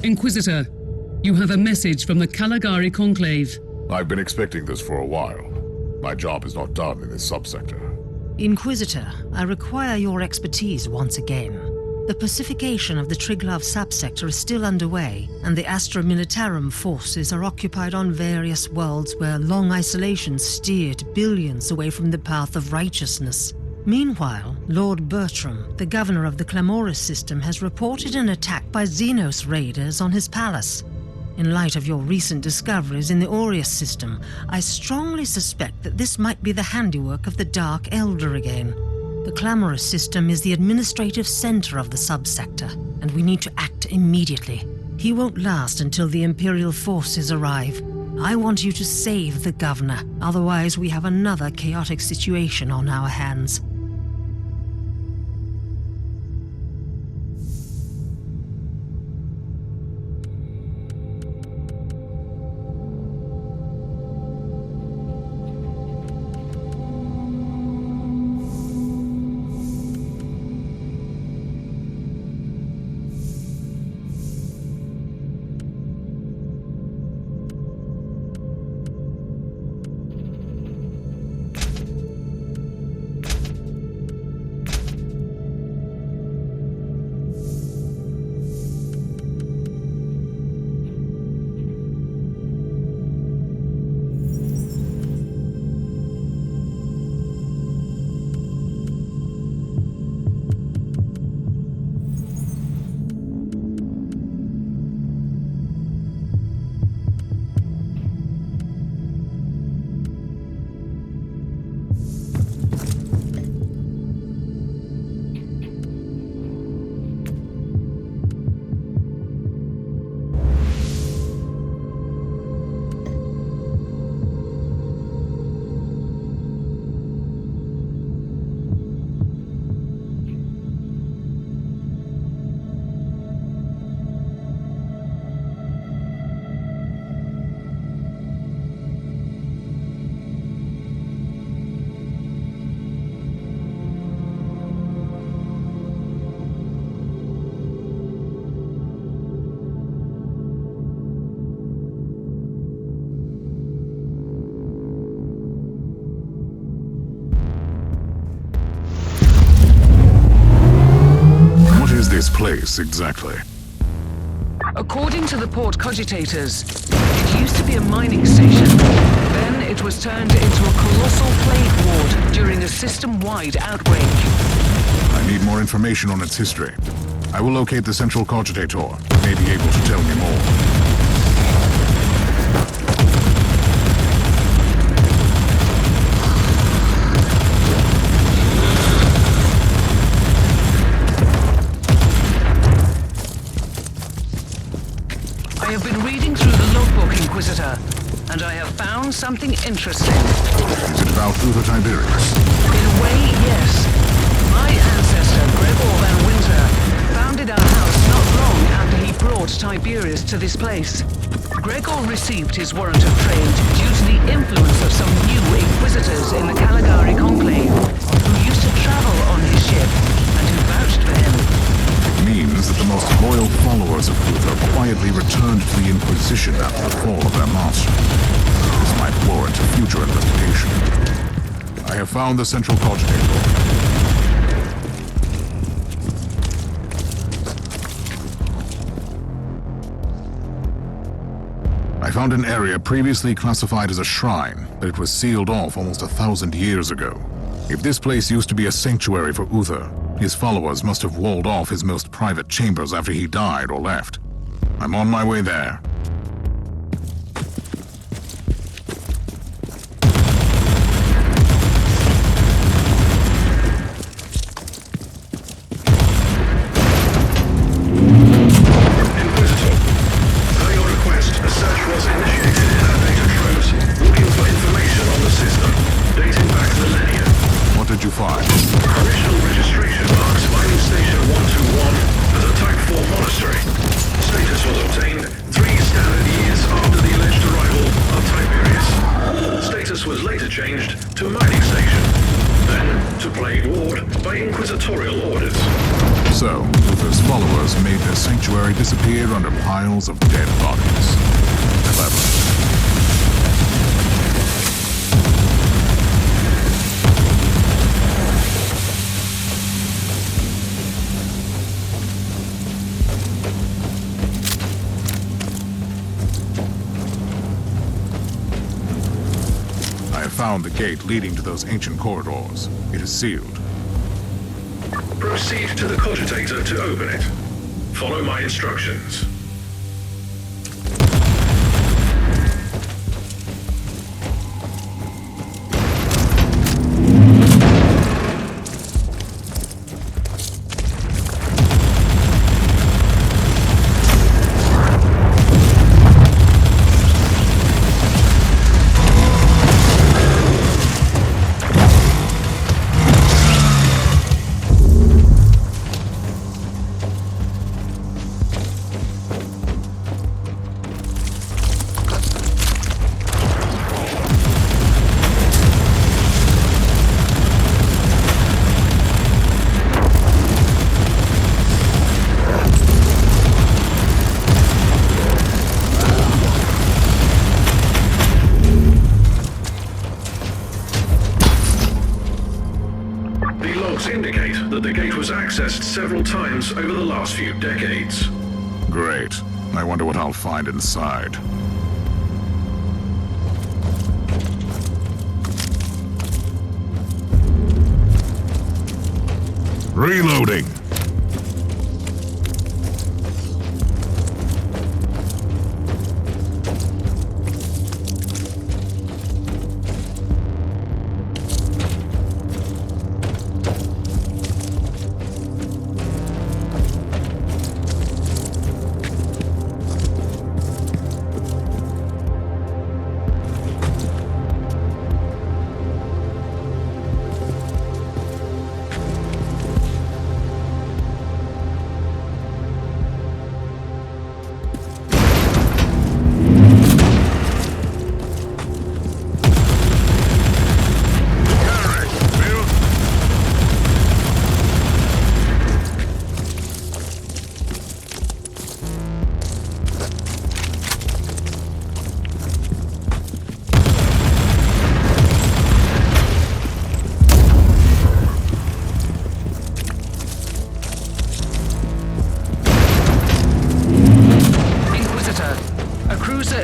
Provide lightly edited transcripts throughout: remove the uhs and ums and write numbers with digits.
Inquisitor, you have a message from the Caligari Conclave. I've been expecting this for a while. My job is not done in this subsector. Inquisitor, I require your expertise once again. The pacification of the Triglav subsector is still underway, and the Astra Militarum forces are occupied on various worlds where long isolation steered billions away from the path of righteousness. Meanwhile, Lord Bertram, the governor of the Clamoris system, has reported an attack by Xenos raiders on his palace. In light of your recent discoveries in the Aureus system, I strongly suspect that this might be the handiwork of the Dark Elder again. The Clamoris system is the administrative center of the subsector, and we need to act immediately. He won't last until the Imperial forces arrive. I want you to save the governor, otherwise we have another chaotic situation on our hands. This place, exactly? According to the port cogitators, it used to be a mining station. Then it was turned into a colossal plague ward during a system-wide outbreak. I need more information on its history. I will locate the central cogitator. He may be able to tell me more. I have been reading through the logbook, Inquisitor, and I have found something interesting. Is it about Uther Tiberius? In a way, yes. My ancestor, Gregor Van Winter, founded our house not long after he brought Tiberius to this place. Gregor received his warrant of trade due to the influence of some new Inquisitors in the Caligari Conclave, who used to travel on his ship, and who vouched for him. Means that the most loyal followers of Uther quietly returned to the Inquisition after the fall of their master. This might warrant a future investigation. I have found the central cogitator. I found an area previously classified as a shrine, but it was sealed off almost 1,000 years ago. If this place used to be a sanctuary for Uther, his followers must have walled off his most private chambers after he died or left. I'm on my way there. Inquisitor, per your request, a search was initiated in our data troves, looking for information on the system, dating back millennia. What did you find? Original registration marks mining station 121 as a Type 4 monastery. Status was obtained 3 standard years after the alleged arrival of Tiberius. Status was later changed to mining station. Then, to plague Ward by inquisitorial orders. So, Uther's followers made their sanctuary disappear under piles of dead bodies. Clever. I have found the gate leading to those ancient corridors. It is sealed. Proceed to the cogitator to open it. Follow my instructions. Indicate that the gate was accessed several times over the last few decades. Great. I wonder what I'll find inside. Reloading!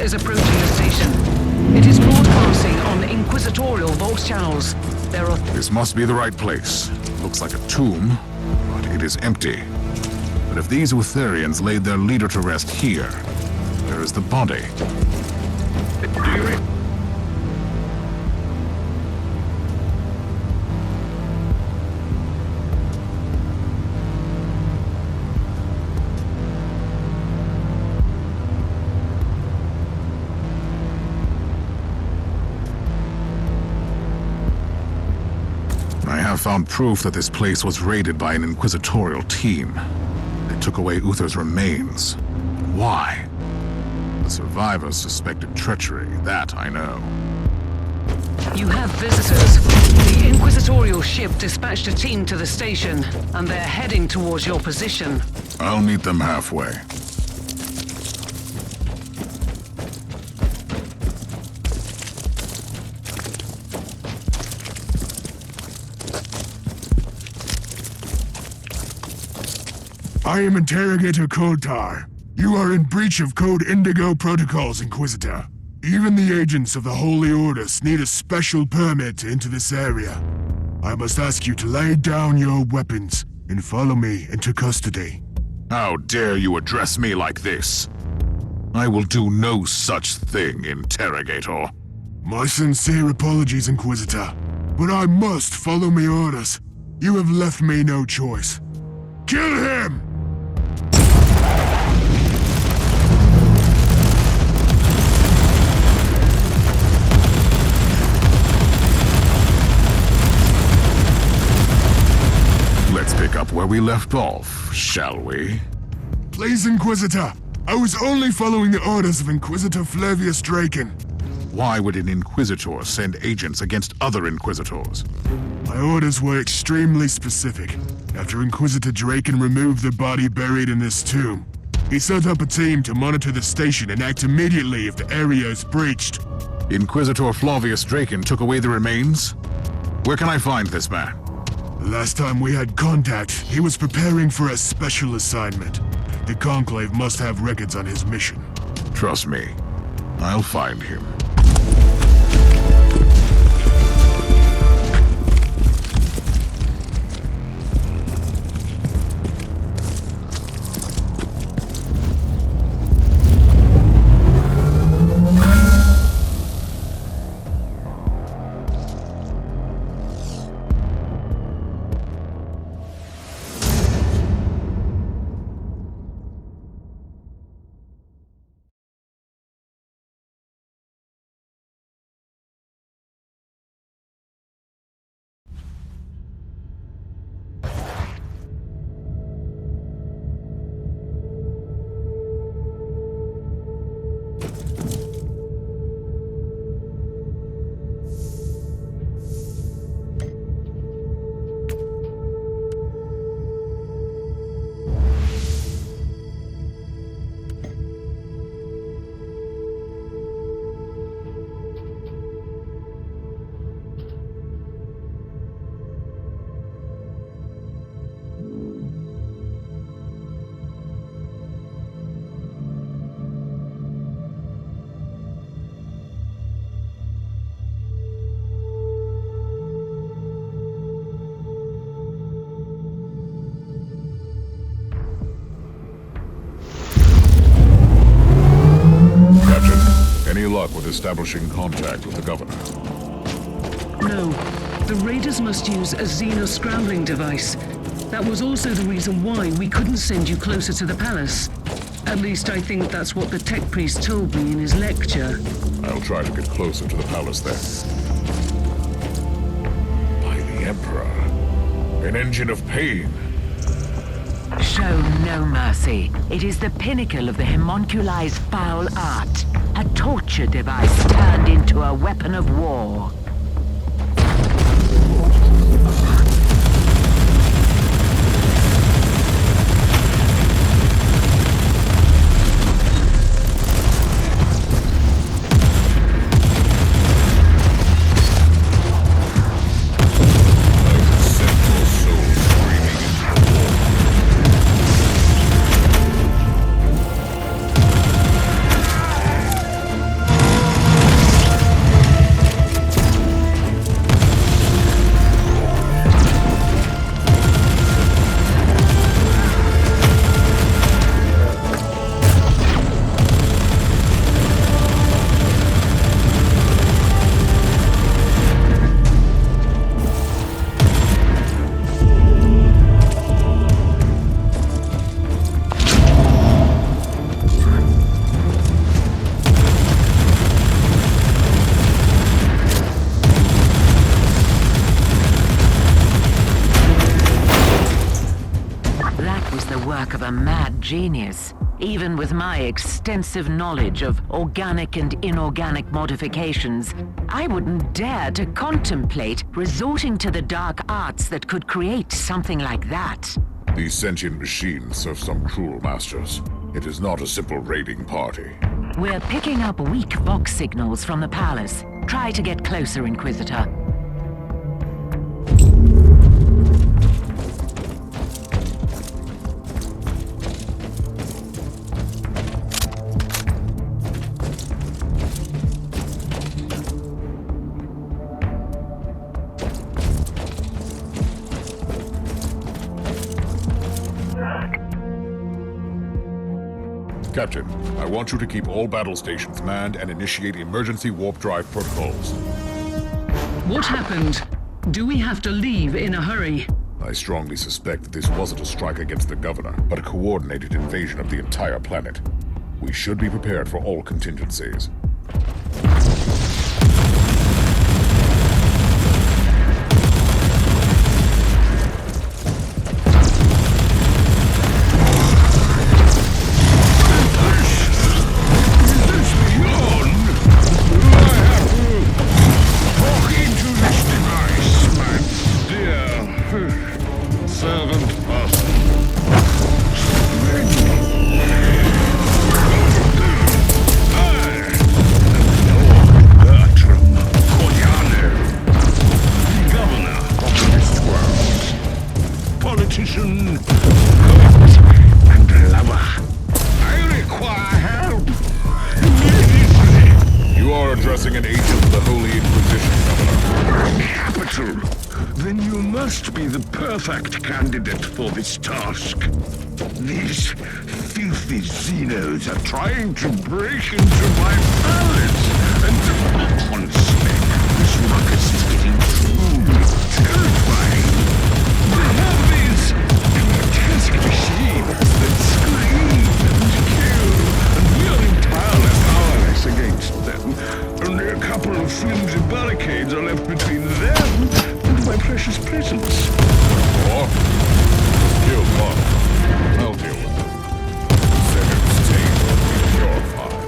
Is approaching the station. It is broadcasting on inquisitorial vault channels. There are... This must be the right place. Looks like a tomb, but it is empty. But if these Utherians laid their leader to rest here, there is the body. Do you read? I have found proof that this place was raided by an inquisitorial team. They took away Uther's remains. Why? The survivors suspected treachery, that I know. You have visitors. The inquisitorial ship dispatched a team to the station, and they're heading towards your position. I'll meet them halfway. I am Interrogator Koltar. You are in breach of Code Indigo protocols, Inquisitor. Even the agents of the Holy Orders need a special permit to enter this area. I must ask you to lay down your weapons and follow me into custody. How dare you address me like this? I will do no such thing, Interrogator. My sincere apologies, Inquisitor, but I must follow my orders. You have left me no choice. Kill him! Let's pick up where we left off, shall we? Please, Inquisitor. I was only following the orders of Inquisitor Flavius Draken. Why would an Inquisitor send agents against other Inquisitors? My orders were extremely specific. After Inquisitor Draken removed the body buried in this tomb, he set up a team to monitor the station and act immediately if the area is breached. Inquisitor Flavius Draken took away the remains? Where can I find this man? The last time we had contact, he was preparing for a special assignment. The Conclave must have records on his mission. Trust me, I'll find him. Any luck with establishing contact with the governor? No. The raiders must use a xeno-scrambling device. That was also the reason why we couldn't send you closer to the palace. At least I think that's what the tech priest told me in his lecture. I'll try to get closer to the palace then. By the Emperor. An engine of pain. Show no mercy. It is the pinnacle of the homunculized foul art. A torture device turned into a weapon of war. Of a mad genius. Even with my extensive knowledge of organic and inorganic modifications, I wouldn't dare to contemplate resorting to the dark arts that could create something like that. These sentient machines serve some cruel masters. It is not a simple raiding party. We're picking up weak Vox signals from the palace. Try to get closer, Inquisitor. Captain, I want you to keep all battle stations manned and initiate emergency warp drive protocols. What happened? Do we have to leave in a hurry? I strongly suspect that this wasn't a strike against the governor, but a coordinated invasion of the entire planet. We should be prepared for all contingencies. Is this beyond? I servant person. Politician, poet, and lover. I require help immediately. You are addressing an agent of the Holy Inquisition, Governor. Capital. Then you must be the perfect candidate for this task. These filthy Xenos are trying to break into my palace, and honestly, this ruckus is getting truly terrifying. They have these grotesque machines that scream and kill, and we are entirely powerless against them. Only a couple of flimsy barricades are left between them and my precious presence. Or, kill one. I'll deal with it. Senate's tail will be purified.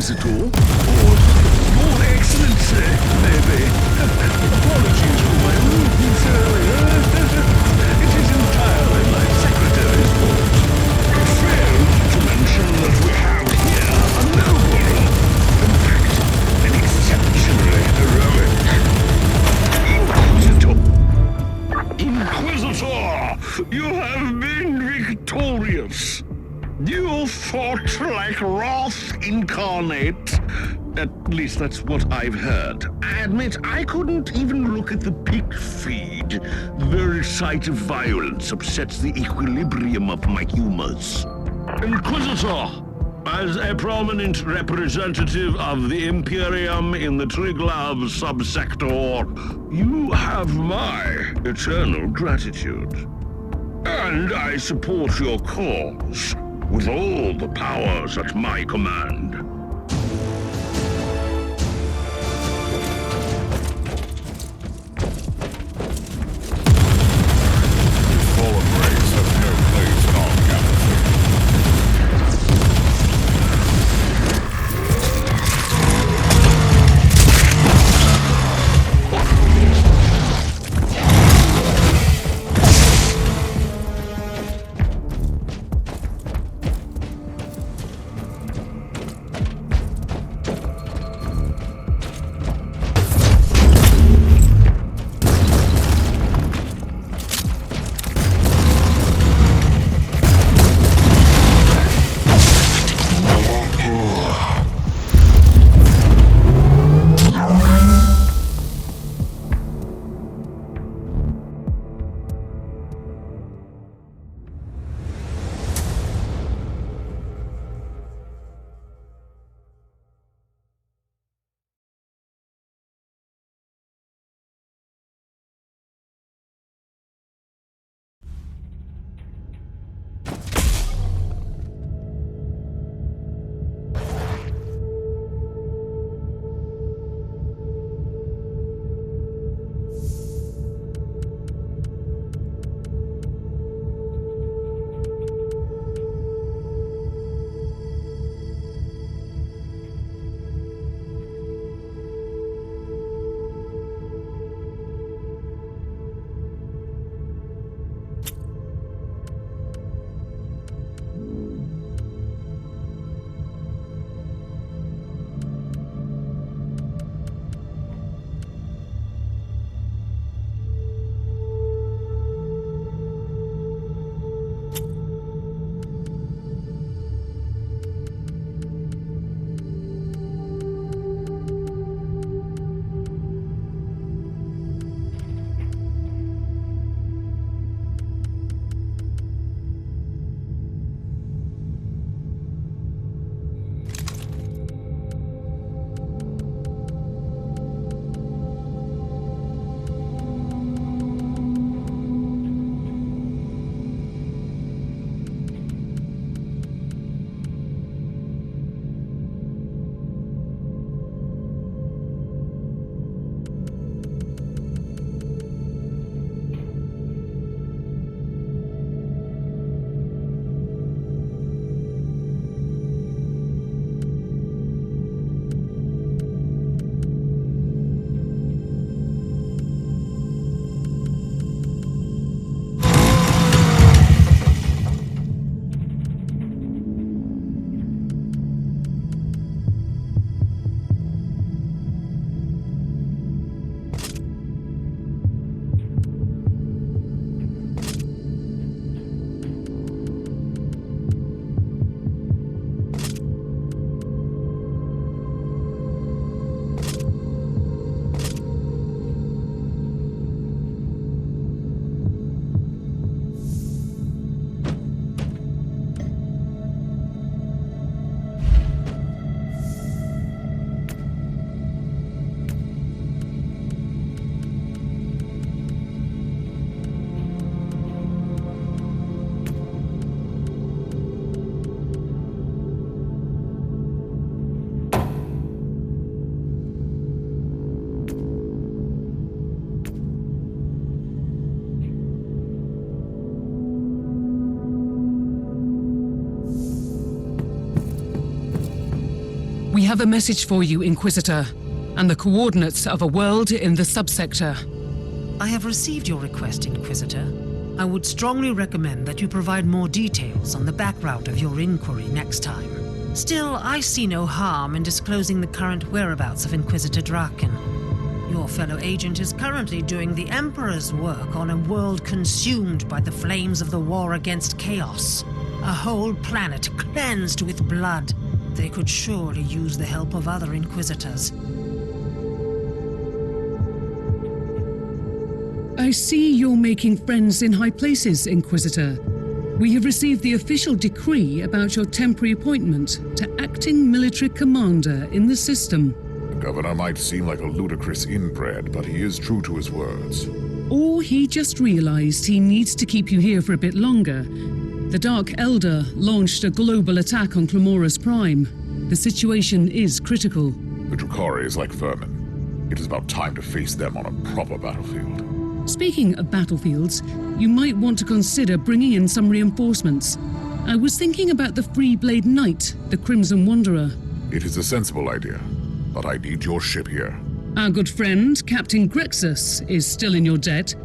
Inquisitor, or Your Excellency, maybe. Apologies for my rudeness earlier. It is entirely my secretary's fault. I failed to mention that we have here a noble, in fact, an exceptionally heroic Inquisitor, you have been victorious. You fought like Wrath incarnate. At least that's what I've heard. I admit I couldn't even look at the pig feed. The very sight of violence upsets the equilibrium of my humors. Inquisitor, as a prominent representative of the Imperium in the Triglav subsector, you have my eternal gratitude. And I support your cause with all the powers at my command. Fallen race have no place in our galaxy. have a message for you, Inquisitor, and the coordinates of a world in the subsector. I have received your request, Inquisitor. I would strongly recommend that you provide more details on the background of your inquiry next time. Still, I see no harm in disclosing the current whereabouts of Inquisitor Draken. Your fellow agent is currently doing the Emperor's work on a world consumed by the flames of the war against chaos. A whole planet cleansed with blood. They could surely use the help of other Inquisitors. I see you're making friends in high places, Inquisitor. We have received the official decree about your temporary appointment to acting military commander in the system. The governor might seem like a ludicrous inbred, but he is true to his words. Or he just realized he needs to keep you here for a bit longer. The Dark Elder launched a global attack on Clamora's Prime. The situation is critical. The Drukhari is like vermin. It is about time to face them on a proper battlefield. Speaking of battlefields, you might want to consider bringing in some reinforcements. I was thinking about the Free Blade Knight, the Crimson Wanderer. It is a sensible idea, but I need your ship here. Our good friend, Captain Grexus, is still in your debt.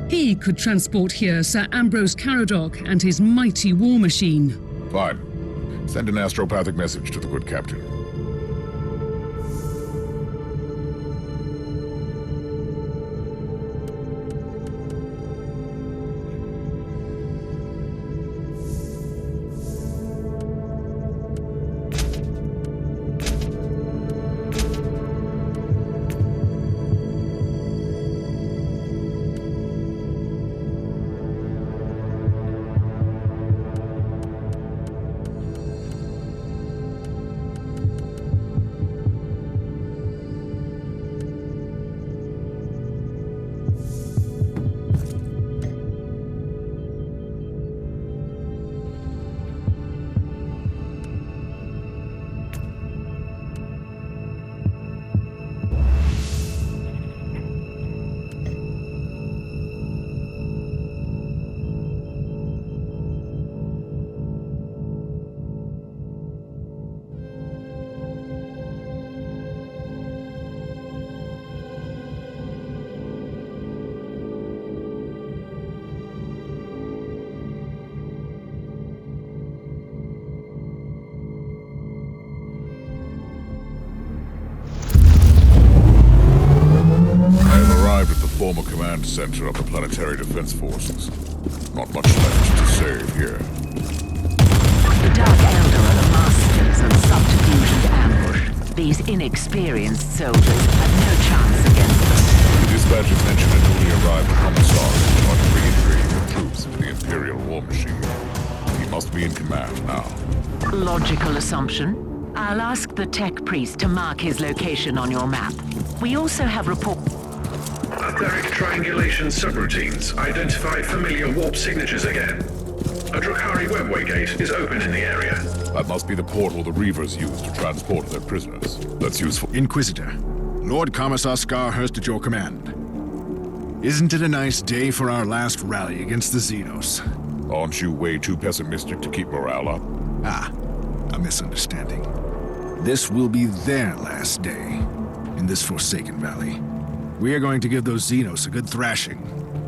He could transport here Sir Ambrose Caradoc and his mighty war machine. Fine. Send an astropathic message to the good captain. Former command center of the Planetary Defense Forces. Not much left to save here. The Dark Elder are the masters of subterfuge and ambush. These inexperienced soldiers have no chance against them. The dispatches mentioned a newly arrived commissar who sought to reintegrate the troops into the Imperial war machine. He must be in command now. Logical assumption. I'll ask the tech priest to mark his location on your map. We also have reports. Etheric triangulation subroutines identified familiar warp signatures again. A Drukhari webway gate is open in the area. That must be the portal the Reavers use to transport their prisoners. That's useful. Inquisitor, Lord Commissar Scarhurst at your command. Isn't it a nice day for our last rally against the Xenos? Aren't you way too pessimistic to keep morale up? Ah, a misunderstanding. This will be their last day in this Forsaken Valley. We are going to give those Xenos a good thrashing.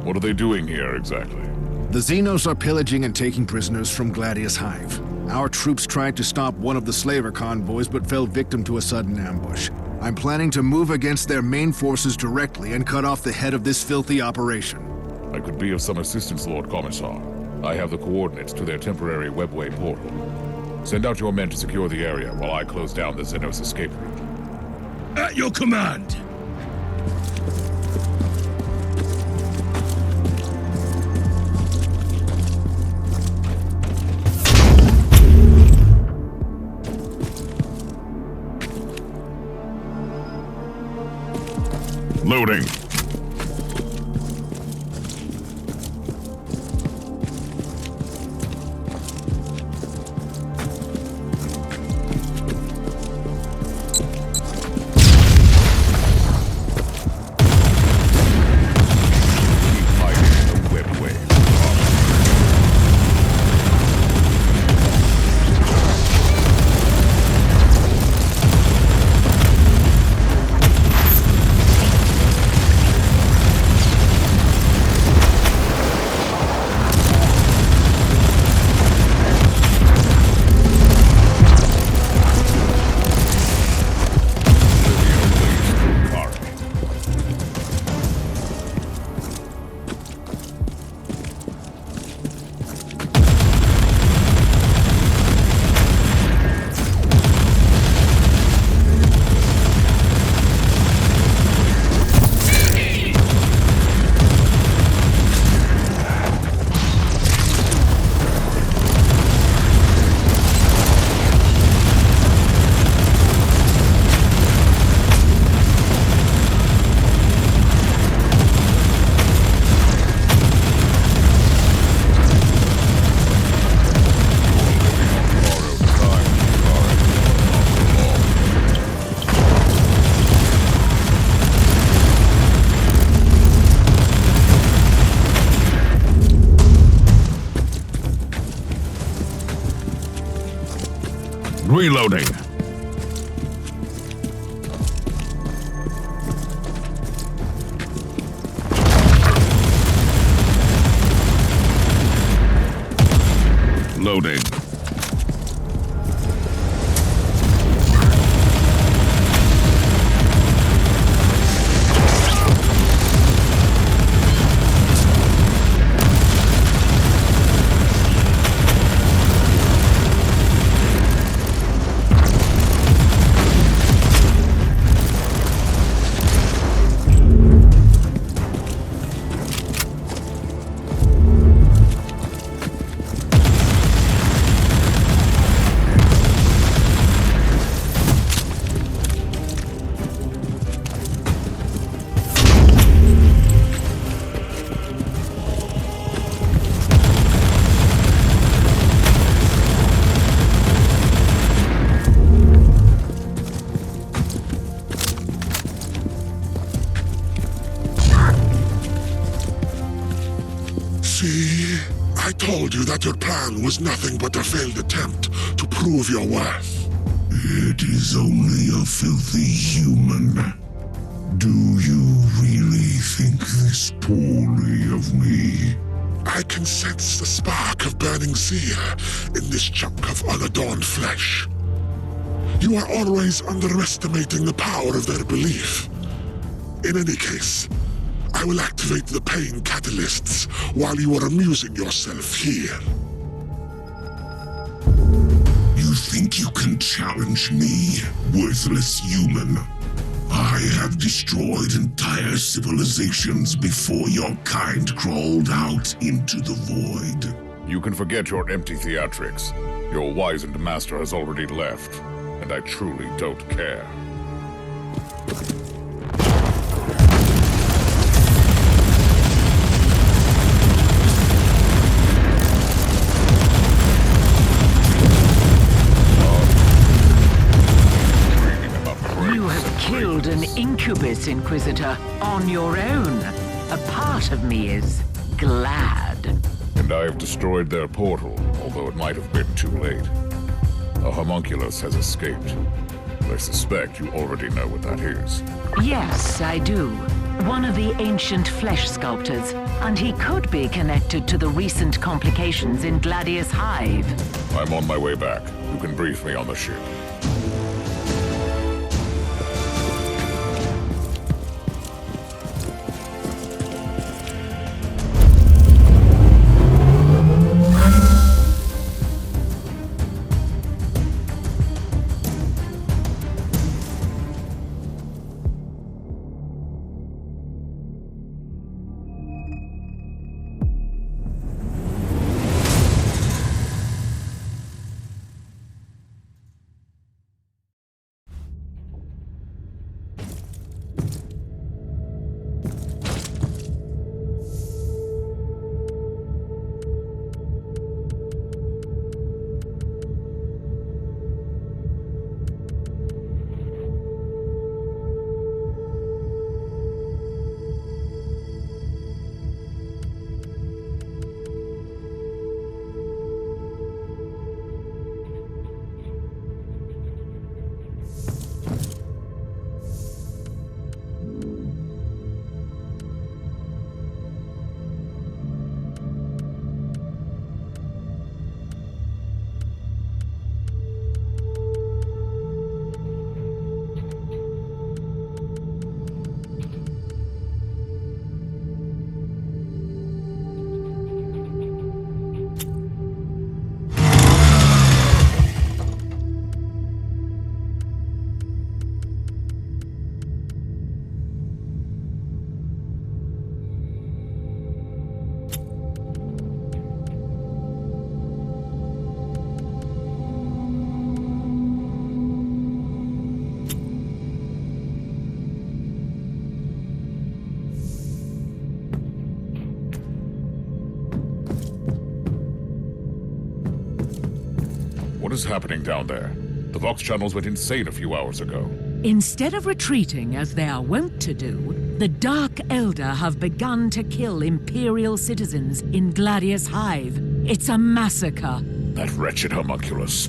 What are they doing here exactly? The Xenos are pillaging and taking prisoners from Gladius Hive. Our troops tried to stop one of the slaver convoys but fell victim to a sudden ambush. I'm planning to move against their main forces directly and cut off the head of this filthy operation. I could be of some assistance, Lord Commissar. I have the coordinates to their temporary webway portal. Send out your men to secure the area while I close down the Xenos escape route. At your command! Loading. Reloading. Loading. See? I told you that your plan was nothing but a failed attempt to prove your worth. It is only a filthy human. Do you really think this poorly of me? I can sense the spark of burning zeal in this chunk of unadorned flesh. You are always underestimating the power of their belief. In any case, I will activate the pain catalysts while you are amusing yourself here. You think you can challenge me, worthless human? I have destroyed entire civilizations before your kind crawled out into the void. You can forget your empty theatrics. Your wizened master has already left, and I truly don't care. Killed an incubus, Inquisitor, on your own. A part of me is glad. And I have destroyed their portal, although it might have been too late. A homunculus has escaped. I suspect you already know what that is. Yes, I do. One of the ancient flesh sculptors, and he could be connected to the recent complications in Gladius Hive. I'm on my way back. You can brief me on the ship. What is happening down there? The Vox channels went insane a few hours ago. Instead of retreating as they are wont to do, the Dark Elder have begun to kill Imperial citizens in Gladius Hive. It's a massacre. That wretched homunculus.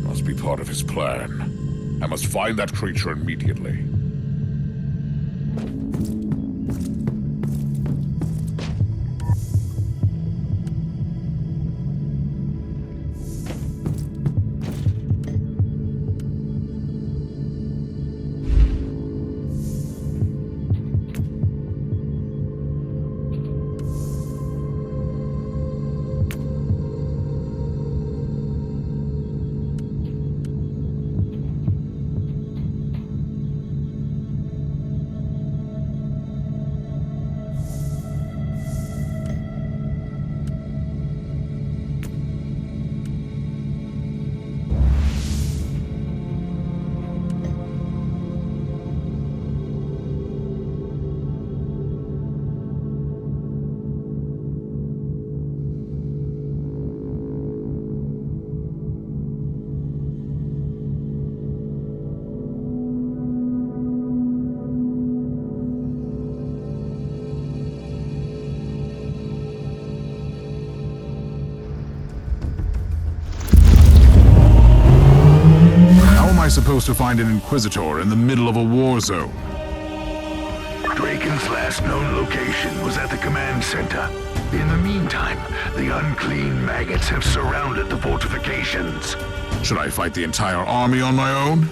Must be part of his plan. I must find that creature immediately. Supposed to find an Inquisitor in the middle of a war zone. Draken's last known location was at the command center. In the meantime, the unclean maggots have surrounded the fortifications. Should I fight the entire army on my own?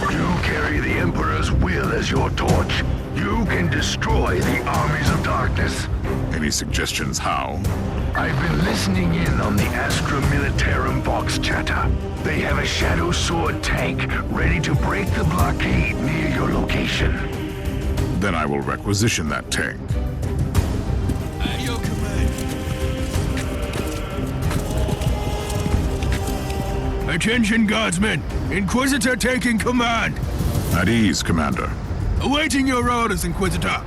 You carry the Emperor's will as your torch. You can destroy the armies of darkness. Any suggestions how? I've been listening in on the Astra Militarum Vox chatter. They have a Shadow Sword tank ready to break the blockade near your location. Then I will requisition that tank. At your command. Attention, guardsmen! Inquisitor taking command! At ease, Commander. Awaiting your orders, Inquisitor.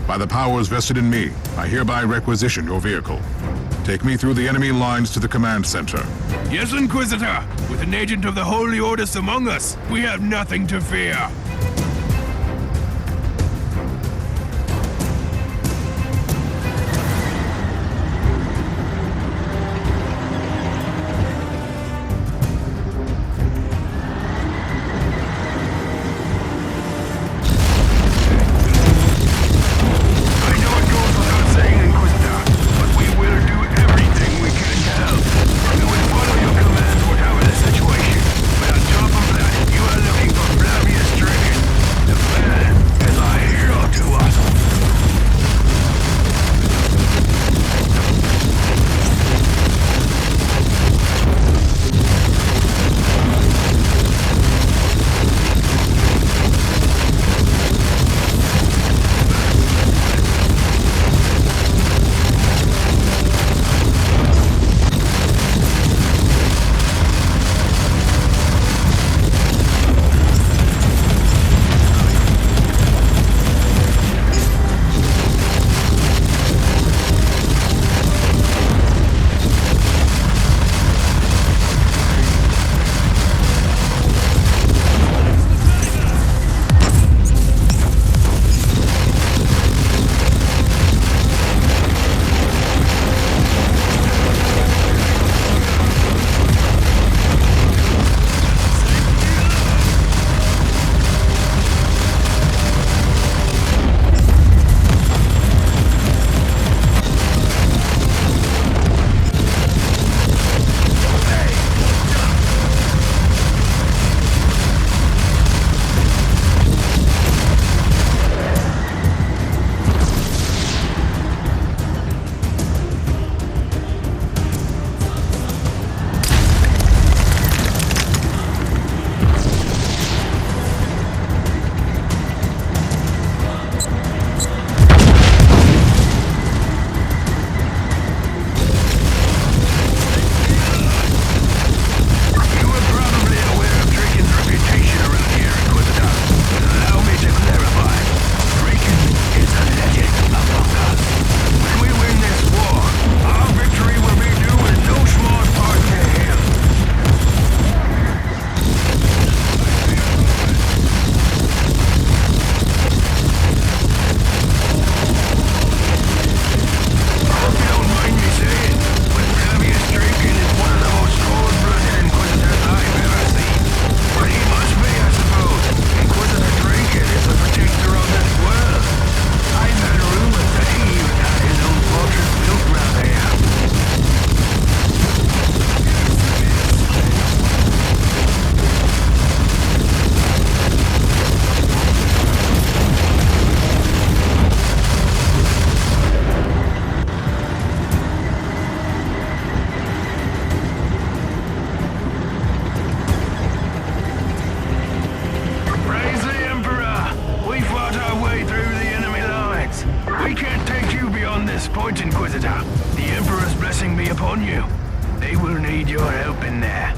By the powers vested in me, I hereby requisition your vehicle. Take me through the enemy lines to the command center. Yes, Inquisitor. With an agent of the Holy Orders among us, we have nothing to fear. Follow your commands, whatever the situation. But on top of that, you are looking for Flavius Drake. this point, Inquisitor. The Emperor's blessing be upon you. They will need your help in there.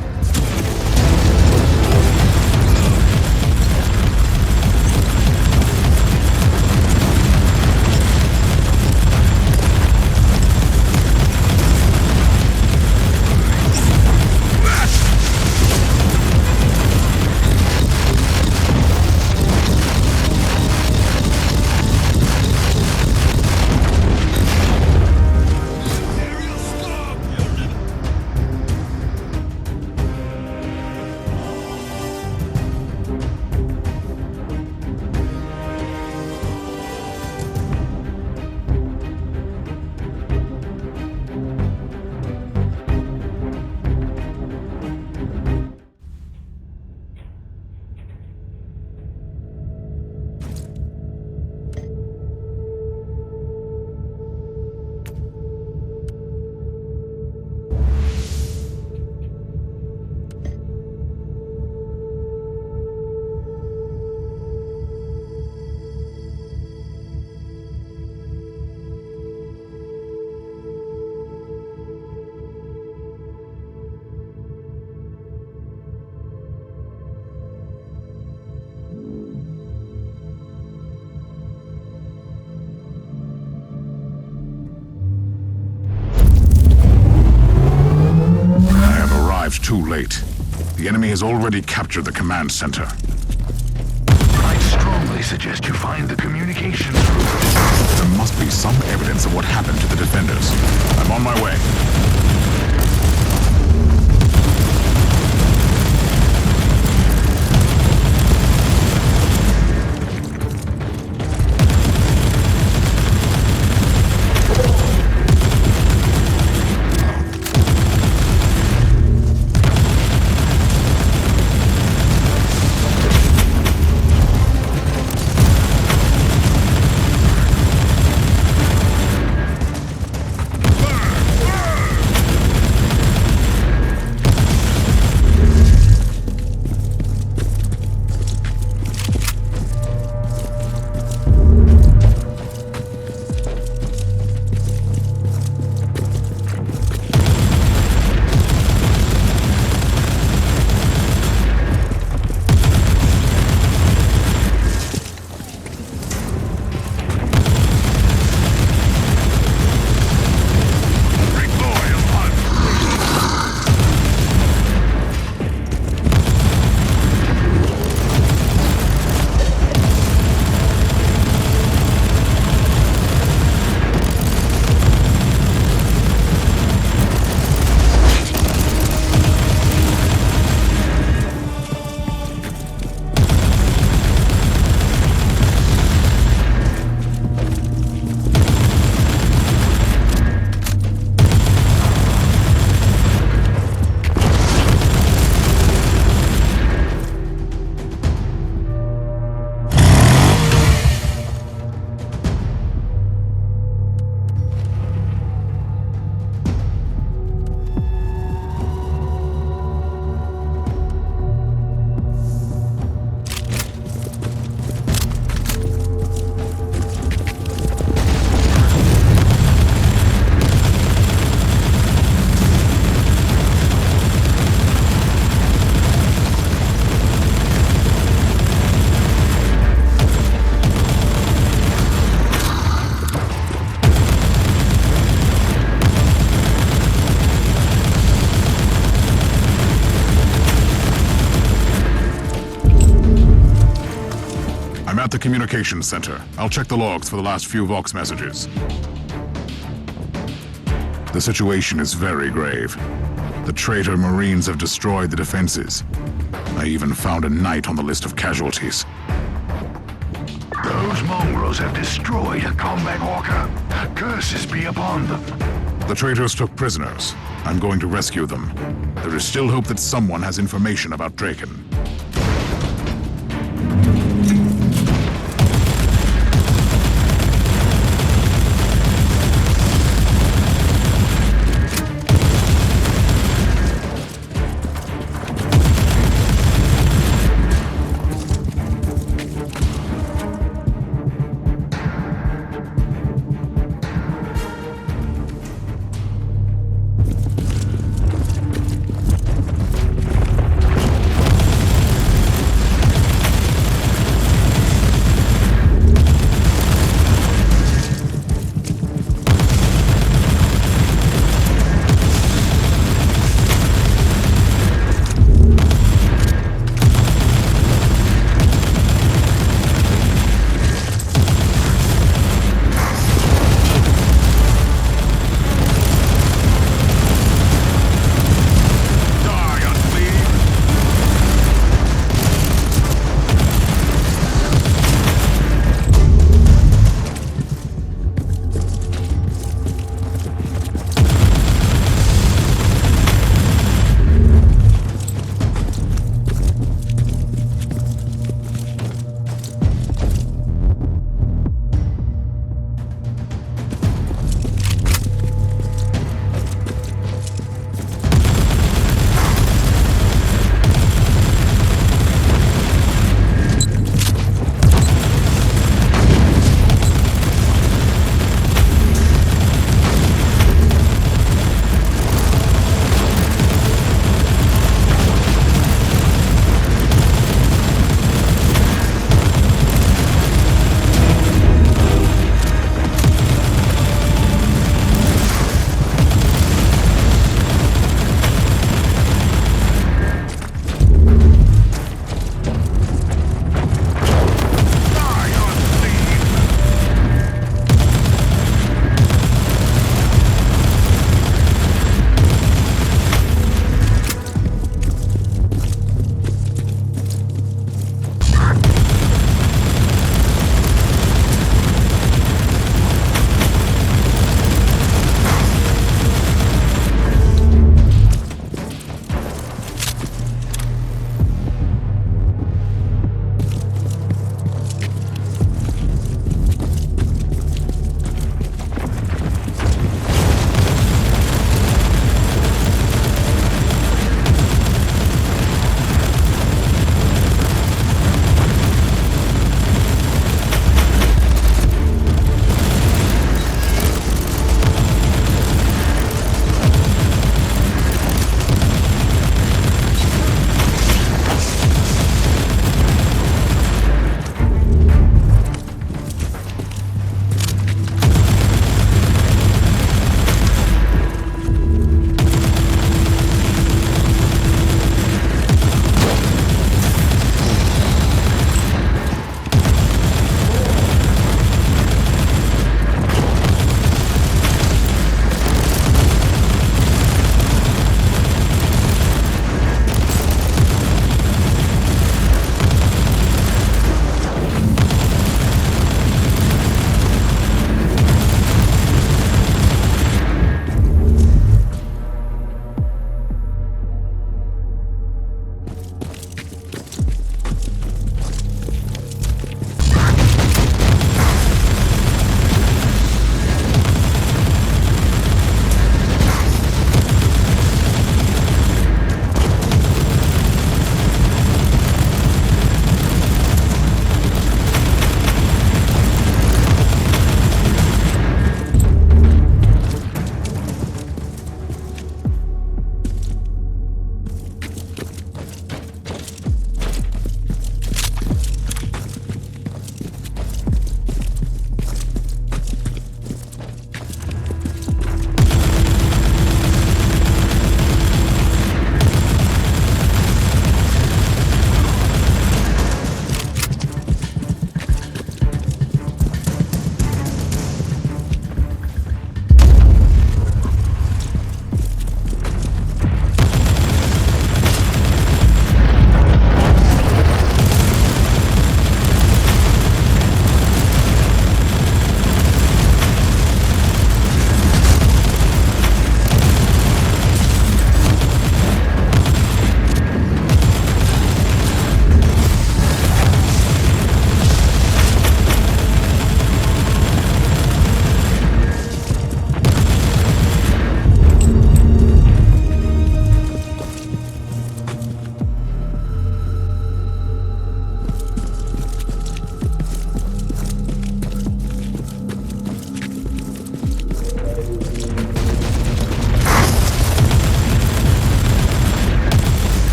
Too late. The enemy has already captured the command center. I'd strongly suggest you find the communications room. There must be some evidence of what happened to the defenders. I'm on my way. At the communications center. I'll check the logs for the last few Vox messages. The situation is very grave. The traitor Marines have destroyed the defenses. I even found a knight on the list of casualties. Those mongrels have destroyed a combat walker. Curses be upon them. The traitors took prisoners. I'm going to rescue them. There is still hope that someone has information about Draken.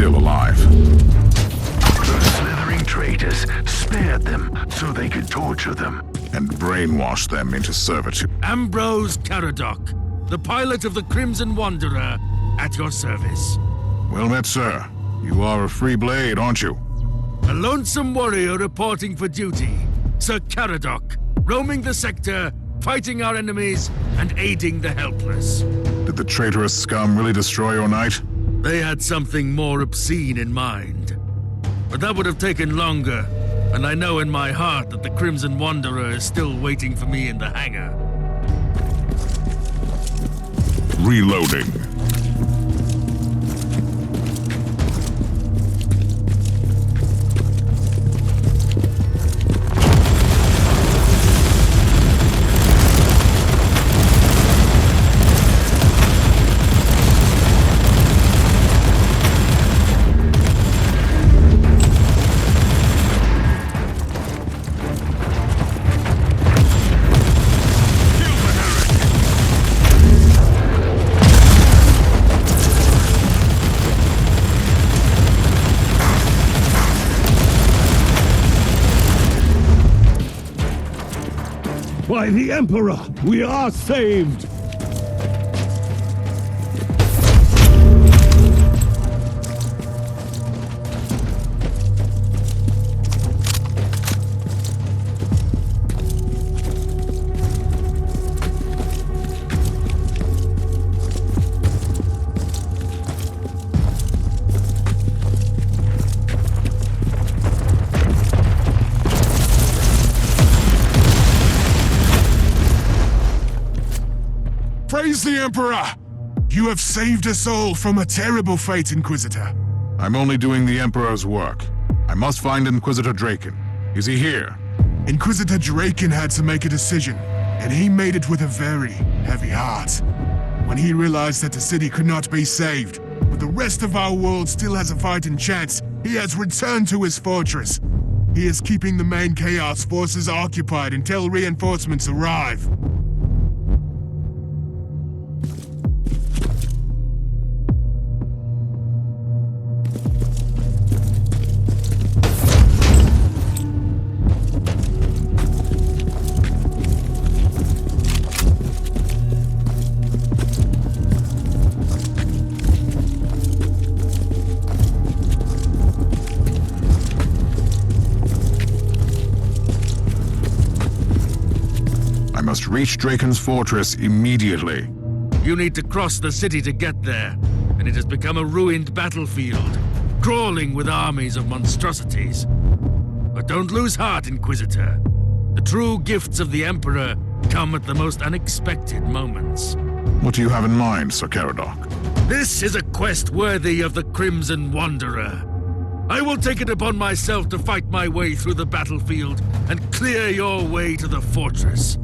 still alive. Those slithering traitors spared them so they could torture them. And brainwash them into servitude. Ambrose Caradoc, the pilot of the Crimson Wanderer, at your service. Well met, sir. You are a free blade, aren't you? A lonesome warrior reporting for duty. Sir Caradoc, roaming the sector, fighting our enemies, and aiding the helpless. Did the traitorous scum really destroy your knight? They had something more obscene in mind. But that would have taken longer, and I know in my heart that the Crimson Wanderer is still waiting for me in the hangar. Reloading. By the Emperor, we are saved! Praise the Emperor! You have saved us all from a terrible fate, Inquisitor. I'm only doing the Emperor's work. I must find Inquisitor Draken. Is he here? Inquisitor Draken had to make a decision, and he made it with a very heavy heart. When he realized that the city could not be saved, but the rest of our world still has a fighting chance, he has returned to his fortress. He is keeping the main Chaos forces occupied until reinforcements arrive. Reach Draken's fortress immediately. You need to cross the city to get there, and it has become a ruined battlefield, crawling with armies of monstrosities. But don't lose heart, Inquisitor. The true gifts of the Emperor come at the most unexpected moments. What do you have in mind, Sir Caradoc? This is a quest worthy of the Crimson Wanderer. I will take it upon myself to fight my way through the battlefield and clear your way to the fortress.